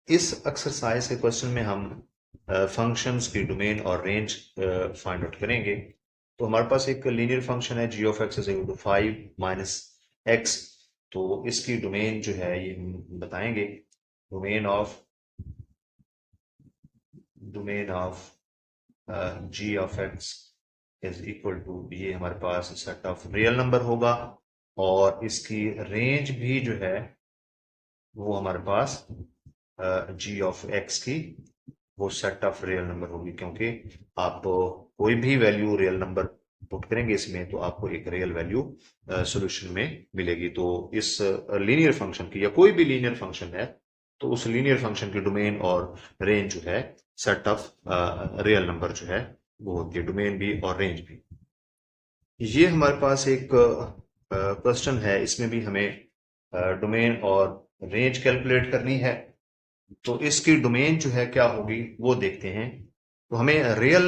इस एक्सरसाइज के क्वेश्चन में हम फंक्शंस की डोमेन और रेंज फाइंड आउट करेंगे। तो हमारे पास एक लीनियर फंक्शन है G of x is equal to 5 minus X. तो इसकी डोमेन जो है ये हम बताएंगे। Domain of ji of x is equal to, ये हमारे पास सेट ऑफ रियल नंबर होगा और इसकी रेंज भी जो है वो हमारे पास जी ऑफ एक्स की वो सेट ऑफ रियल नंबर होगी, क्योंकि आप कोई भी वैल्यू रियल नंबर पुट करेंगे इसमें तो आपको एक रियल वैल्यू सॉल्यूशन में मिलेगी। तो इस लीनियर फंक्शन की या कोई भी लीनियर फंक्शन है तो उस लीनियर फंक्शन की डोमेन और रेंज जो है सेट ऑफ रियल नंबर जो है वो होती है, डोमेन भी और रेंज भी। ये हमारे पास एक क्वेश्चन है, इसमें भी हमें डोमेन और रेंज कैलकुलेट करनी है। तो इसकी डोमेन जो है क्या होगी वो देखते हैं। तो हमें रियल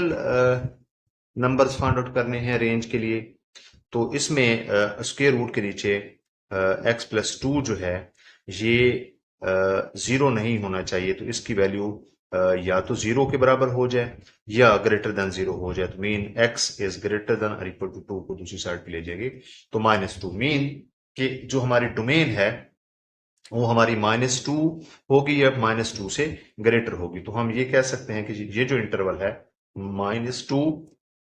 नंबर्स फाइंड आउट करने हैं रेंज के लिए। तो इसमें स्क्वायर रूट के नीचे एक्स प्लस टू जो है ये जीरो नहीं होना चाहिए। तो इसकी वैल्यू या तो जीरो के बराबर हो जाए या ग्रेटर देन जीरो हो जाए। तो mean x is greater than और इक्वल टू टू को दूसरी साइड पे ले जाएगी तो माइनस टू। मीन कि जो हमारी डोमेन है वो हमारी माइनस टू होगी या माइनस टू से ग्रेटर होगी। तो हम ये कह सकते हैं कि ये जो इंटरवल है माइनस टू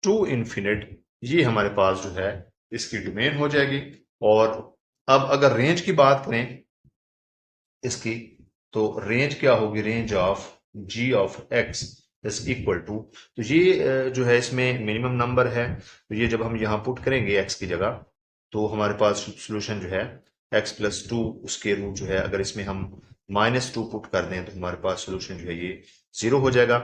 टू इन्फिनिट, ये हमारे पास जो है इसकी डोमेन हो जाएगी। और अब अगर रेंज की बात करें इसकी, तो रेंज क्या होगी? Range of ji of x is equal to, तो ये जो है इसमें मिनिमम नंबर है। तो ये जब हम यहाँ पुट करेंगे एक्स की जगह तो हमारे पास सोल्यूशन जो है एक्स प्लस टू उसके रूट जो है, अगर इसमें हम माइनस टू पुट कर दें तो हमारे पास सोल्यूशन जो है ये जीरो हो जाएगा।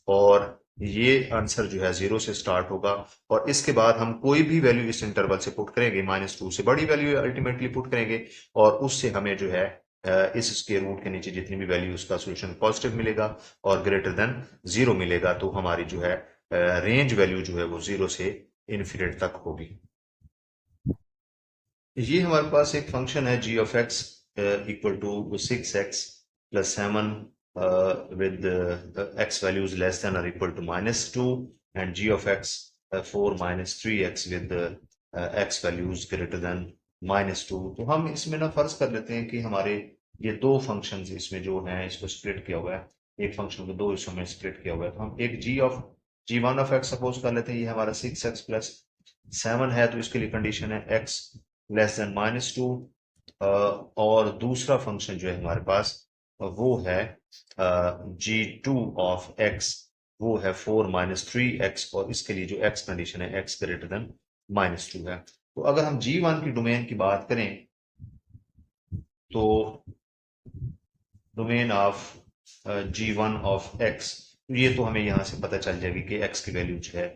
और ये आंसर जो है जीरो से स्टार्ट होगा और इसके बाद हम कोई भी वैल्यू इस इंटरवल से पुट करेंगे, माइनस टू से बड़ी वैल्यू अल्टीमेटली पुट करेंगे और उससे हमें जो है इस स्क्वायर रूट के नीचे जितनी भी वैल्यू उसका सोल्यूशन पॉजिटिव मिलेगा और ग्रेटर देन जीरो मिलेगा। तो हमारी जो है रेंज वैल्यू जो है वो जीरो से इन्फिनिट तक होगी। ये हमारे पास एक फंक्शन है G of X equal to six X plus seven with X values less than और equal to minus two and G of X four minus three X with X values greater than minus two. तो हम इसमें ना फर्ज कर लेते हैं कि हमारे ये दो फंक्शंस इसमें जो हैं इसको स्प्लिट किया हुआ है, एक फंक्शन को दो हिस्सों में स्प्लिट किया हुआ है। तो हम एक जी वन ऑफ एक्स सपोज कर लेते हैं, ये हमारा सिक्स एक्स प्लस सेवन है। तो इसके लिए कंडीशन है x less than minus to. और दूसरा फंक्शन जो है हमारे पास वो है जी टू ऑफ एक्स, वो है फोर माइनस थ्री एक्स और इसके लिए जो एक्स कंडीशन है x greater than minus to है। तो अगर हम जी वन की डोमेन की बात करें तो domain of g one of x, ये तो हमें यहां से पता चल जाएगी कि एक्स की वैल्यू जो है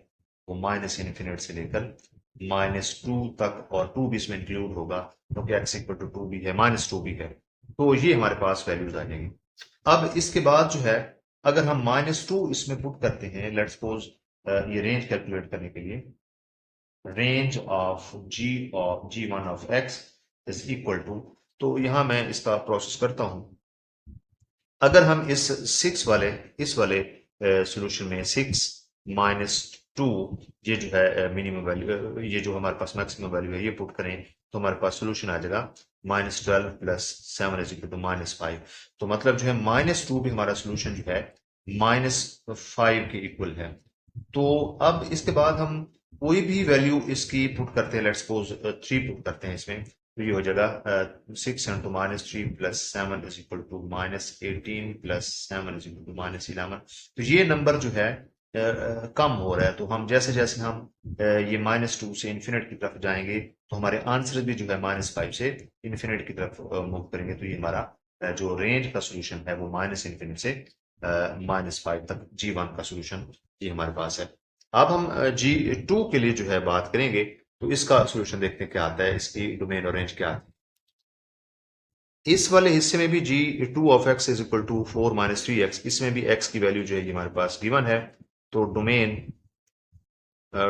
वो माइनस इन्फिनिट से लेकर माइनस टू तक, और टू भी इसमें इंक्लूड होगा क्योंकि एक्स इक्वल टू टू भी है माइनस टू भी है। तो ये हमारे पास वैल्यूज आ जाएंगी। अब इसके बाद जो है अगर हम माइनस टू इसमें पुट करते हैं, लेट्स सपोज ये रेंज कैलकुलेट करने के लिए range of g one of x is equal to, तो यहां मैं इसका प्रोसेस करता हूं। अगर हम इस वाले सॉल्यूशन में सिक्स माइनस टू, ये जो है मिनिमम वैल्यू, ये जो हमारे पास मैक्सिमम वैल्यू है ये पुट करें तो हमारे पास सॉल्यूशन आ जाएगा minus twelve plus seven is equal to minus five. तो मतलब जो है माइनस टू भी हमारा सॉल्यूशन जो है माइनस फाइव के इक्वल है। तो अब इसके बाद हम कोई भी वैल्यू इसकी पुट करते हैं, लेट्स सपोज थ्री पुट करते हैं इसमें, तो ये हो जाएगा six into minus three plus seven is equal to minus eighteen plus seven is equal to minus eleven. तो ये नंबर जो है कम हो रहा है। तो हम जैसे जैसे हम ये माइनस टू से इन्फिनिट की तरफ जाएंगे तो हमारे आंसर भी जो है माइनस फाइव से इन्फिनिट की तरफ मूव करेंगे। तो ये हमारा जो रेंज का सोल्यूशन है वो माइनस इन्फिनिट से माइनस फाइव तक जी वन का सोल्यूशन ये हमारे पास है। अब हम जी टू के लिए जो है बात करेंगे तो इसका सोल्यूशन देखते हैं क्या आता है, इसकी डोमेन और रेंज क्या आता है। इस वाले हिस्से में भी G two of x is equal to four minus three X, इसमें भी एक्स की वैल्यू जो है ये हमारे पास गिवन है। तो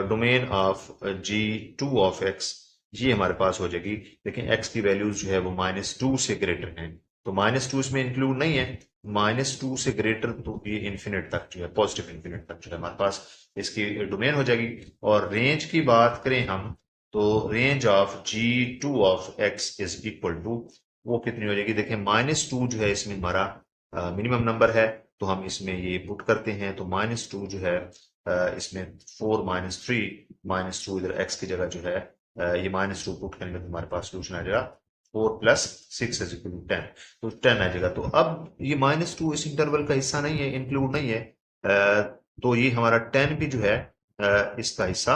domain of g two of x ये हमारे पास हो जाएगी, लेकिन एक्स की वैल्यूज जो है वो माइनस टू से ग्रेटर हैं। तो -2 इसमें इंक्लूड नहीं है। -2 से ग्रेटर तो ये इन्फिनिट तक जो है, पॉजिटिव इन्फिनिट तक जो है हमारे पास इसकी डोमेन हो जाएगी। और रेंज की बात करें हम, तो range of G2 of x is equal to, वो कितनी हो जाएगी, देखिए -2 जो है इसमें हमारा मिनिमम नंबर है, तो हम इसमें ये पुट करते हैं, तो -2 जो है इसमें 4 -3 -2 इधर x की जगह जो है ये -2 पुट करेंगे तो हमारे पास सोल्यूशन आ जाएगा 4 + 6 इज इक्वल टू 10, तो 10 आ जाएगा। तो अब ये -2 इस इंटरवल का हिस्सा नहीं है, इंक्लूड नहीं है, तो ये हमारा 10 भी जो है इसका हिस्सा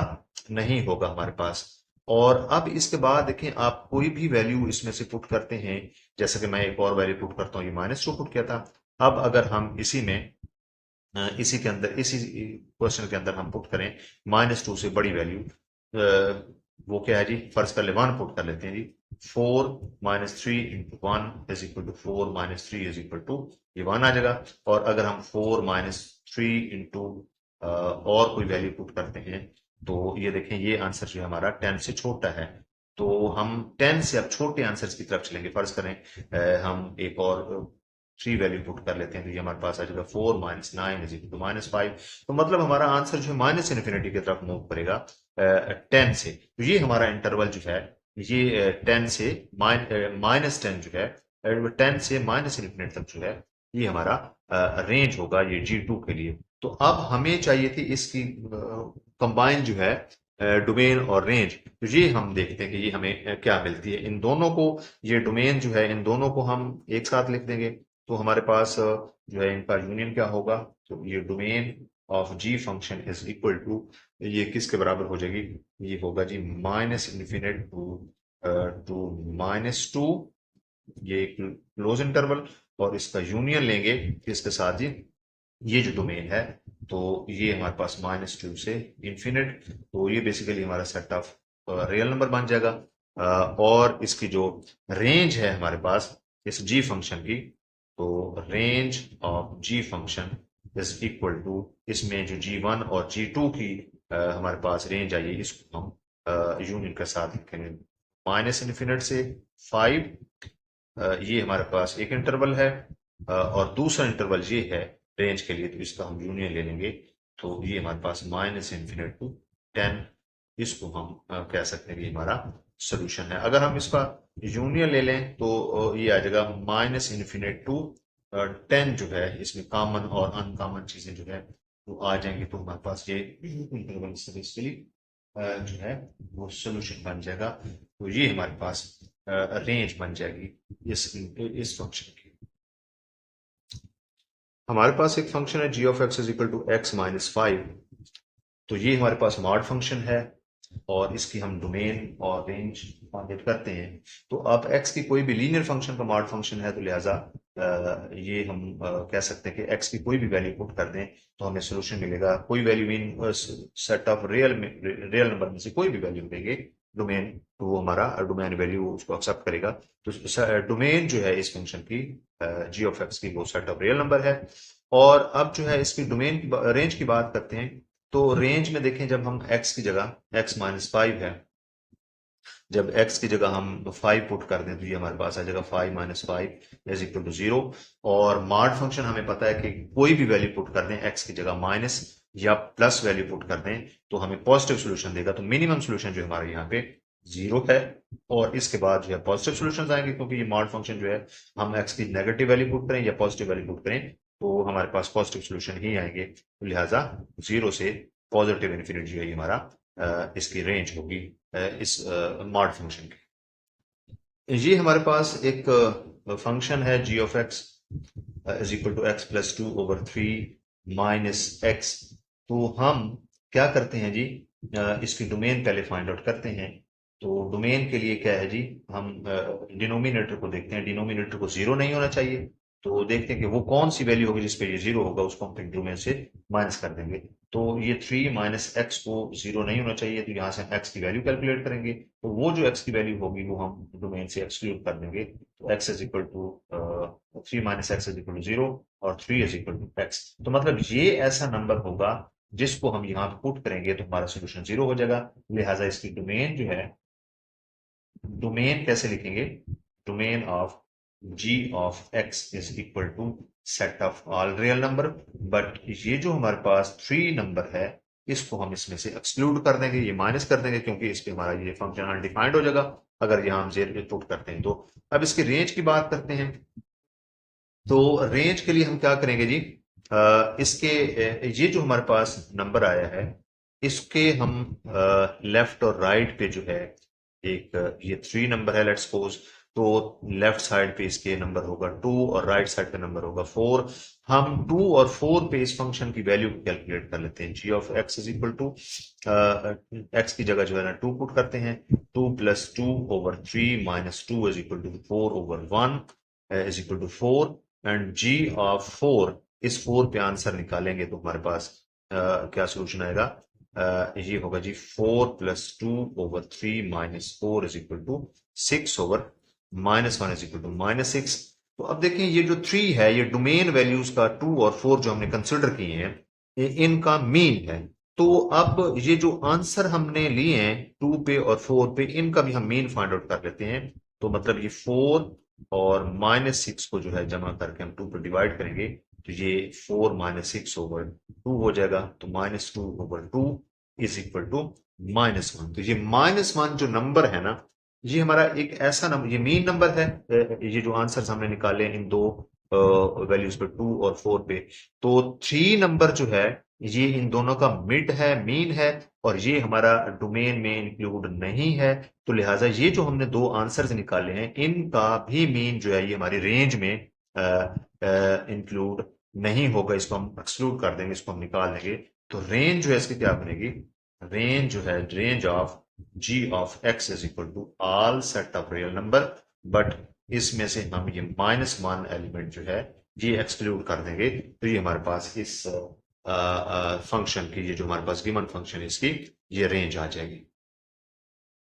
नहीं होगा हमारे पास। और अब इसके बाद देखें, आप कोई भी वैल्यू इसमें से पुट करते हैं, जैसे कि मैं एक और वैल्यू पुट करता हूँ, ये -2 पुट किया था। अब अगर हम इसी में इसी के अंदर, इसी क्वेश्चन के अंदर हम पुट करें -2 से बड़ी वैल्यू, वो क्या है जी, फर्ज कर ले 1 पुट कर लेते हैं जी। 4 -3 × 1 is equal to 4 -3 is equal to, ये 1 आ जाएगा। और अगर हम 4 -3 इंटू और कोई वैल्यू पुट करते हैं, तो ये देखें, ये आंसर जो है हमारा 10 से छोटा है, तो हम 10 से अब छोटे आंसर्स की तरफ चलेंगे। फर्ज करें हम एक और 3 वैल्यू पुट कर लेते हैं, तो ये हमारे पास आ जाएगा 4 - 9 इज इक्वल टू -5। तो मतलब हमारा आंसर जो है माइनस इन्फिनिटी की तरफ मूव करेगा 10 से। तो ये हमारा इंटरवल जो है, ये 10 से -10 जो है, 10 से माइनस इन्फिनिटी तक जो है, ये हमारा रेंज होगा ये G2 के लिए। तो अब हमें चाहिए थी इसकी कंबाइन जो है डोमेन और रेंज। तो ये हम देखते हैं कि ये हमें क्या मिलती है इन दोनों को। ये डोमेन जो है, इन दोनों को हम एक साथ लिख देंगे, तो हमारे पास जो है इनका यूनियन क्या होगा, तो ये domain of g function is equal to, ये किसके बराबर हो जाएगी, ये होगा जी -इन्फिनिट टू -2, ये क्लोज इंटरवल, और इसका यूनियन लेंगे किसके साथ जी, ये जो डोमेन है, तो ये हमारे पास -2 से इन्फिनिट, तो ये बेसिकली हमारा सेट ऑफ रियल नंबर बन जाएगा। और इसकी जो रेंज है हमारे पास इस जी फंक्शन की, तो range of g function is equal to, इसमें जो G1 और G2 की हमारे पास रेंज आई है, इसको हम यूनियन के साथ लिखेंगे -इन्फिनिट से 5, ये हमारे पास एक इंटरवल है, और दूसरा इंटरवल ये है रेंज के लिए, तो इसका हम यूनियन ले लेंगे, तो ये हमारे पास -इन्फिनिट टू 10, इसको हम कह सकते हैं कि हमारा सोल्यूशन है। अगर हम इसका यूनियन ले लें, तो ये आ जाएगा -इन्फिनिट टू 10 जो है, इसमें कॉमन और अनकॉमन चीजें जो है वो आ जाएंगी, तो हमारे पास ये इंटरवल बेसिकली जो है वो सोल्यूशन बन जाएगा। तो ये हमारे पास रेंज बन जाएगी इस फंक्शन की। हमारे पास एक फंक्शन है g(x) is equal to x - 5, तो ये हमारे पास मॉड फंक्शन है, और इसकी हम डोमेन और रेंज फाइंड करते हैं। तो अब x की कोई भी लीनियर फंक्शन का मॉड फंक्शन है, तो लिहाजा ये हम कह सकते हैं कि x की कोई भी वैल्यू पुट कर दें तो हमें सोल्यूशन मिलेगा। कोई value mean set of real number में से कोई भी वैल्यू देंगे डोमेन, तो वो हमारा डोमेन वैल्यू उसको एक्सेप्ट करेगा। तो डोमेन जो है इस फंक्शन की g(x) की, वो सेट ऑफ रियल नंबर है। और अब जो है इसकी डोमेन की रेंज की बात करते हैं, तो रेंज में देखें, जब हम x की जगह x - 5 है, जब x की जगह हम 5 पुट कर दें, तो ये हमारे पास आ जाएगा 5 - 5 इज इक्वल टू 0। और मॉड फंक्शन हमें पता है कि कोई भी वैल्यू पुट कर दें, x की जगह माइनस या प्लस वैल्यू पुट कर दें, तो हमें पॉजिटिव सोल्यूशन देगा। तो मिनिमम सोल्यूशन जो हमारे यहाँ पे 0 है, और इसके बाद जो है पॉजिटिव सोल्यूशन आएंगे, क्योंकि ये मॉड फंक्शन जो है, हम x की नेगेटिव वैल्यू पुट करें या पॉजिटिव वैल्यू पुट करें, तो हमारे पास पॉजिटिव सोल्यूशन ही आएंगे। तो लिहाजा 0 से पॉजिटिव इन्फिनिटी जो है हमारा इसकी रेंज होगी इस मॉड फंक्शन की। ये हमारे पास एक फंक्शन है g(x) is equal to x + 2/3 - x। तो हम क्या करते हैं जी, इसकी डोमेन पहले फाइंड आउट करते हैं। तो डोमेन के लिए क्या है जी, हम डिनोमिनेटर को देखते हैं, डिनोमिनेटर को 0 नहीं होना चाहिए, तो देखते हैं कि वो कौन सी वैल्यू होगी जिसपे ये 0 होगा, उसको हम डोमेन से माइनस कर देंगे। तो ये 3 - x को 0 नहीं होना चाहिए, तो यहाँ से हम x की वैल्यू कैलकुलेट करेंगे, तो वो जो x की वैल्यू होगी वो हम डोमेन से एक्सक्लूड कर देंगे। तो x is equal to 3 - x is equal to 0, और 3 इज इक्वल टू x। तो मतलब ये ऐसा नंबर होगा जिसको हम यहाँ पे पुट करेंगे तो हमारा सोल्यूशन 0 हो जाएगा। लिहाजा इसकी डोमेन जो है, डोमेन कैसे लिखेंगे, domain of g of x is equal to set of all real number, but ये जो हमारे पास 3 नंबर है इसको हम इसमें से एक्सक्लूड कर देंगे, ये माइनस कर देंगे, क्योंकि इस पे हमारा ये फंक्शन अनडिफाइंड हो जाएगा अगर यहाँ हम जेल पे पुट करते हैं तो। अब इसकी रेंज की बात करते हैं, तो रेंज के लिए हम क्या करेंगे जी, इसके ये जो हमारे पास नंबर आया है इसके हम लेफ्ट और राइट पे जो है एक ये 3 नंबर है लेट्स सपोज, तो लेफ्ट साइड पे इसके नंबर होगा 2 और राइट साइड पे नंबर होगा 4। हम 2 और 4 पे इस फंक्शन की वैल्यू कैलकुलेट कर लेते हैं। G of x is equal to X की जगह जो है ना 2 पुट करते हैं, 2 plus 2 over 3 minus 2 is equal to 4 over 1 is equal to 4, and g of 4, इस 4 पे आंसर निकालेंगे तो हमारे पास क्या सोल्यूशन आएगा, ये होगा जी 4 plus 2 over 3 minus 4 is equal to 6 over minus 1 is equal to minus 6। तो अब देखें ये जो 3 है ये डोमेन वैल्यूज का 2 और 4 जो हमने कंसिडर किए हैं इनका मीन है। तो अब ये जो आंसर हमने लिए हैं 2 पे और 4 पे इनका भी हम मीन फाइंड आउट कर लेते हैं। तो मतलब ये 4 और माइनस 6 को जो है जमा करके हम 2 पे डिवाइड करेंगे तो ये 4 माइनस 6 ओवर 2 हो जाएगा, तो minus 2 over 2 is equal to minus 1। तो ये माइनस 1 जो नंबर है ना ये हमारा एक ऐसा नंबर, ये मीन नंबर है, ये जो आंसर हमने निकाले इन दो वैल्यूज पे 2 और 4 पे, तो 3 नंबर जो है ये इन दोनों का मिड है, मीन है, और ये हमारा डोमेन में इंक्लूड नहीं है। तो लिहाजा ये जो हमने दो आंसर्स निकाले हैं इनका भी मीन जो है ये हमारी रेंज में इंक्लूड नहीं होगा, इसको हम एक्सक्लूड कर देंगे, इसको हम निकाल देंगे। तो रेंज जो है इसकी क्या बनेगी, रेंज जो है range of g of x is equal to all set of real number, but इसमें से हम ये -1 एलिमेंट जो है ये एक्सक्लूड कर देंगे, तो ये हमारे पास इस फंक्शन की, ये जो हमारे पास गिवन फंक्शन है इसकी ये रेंज आ जाएगी।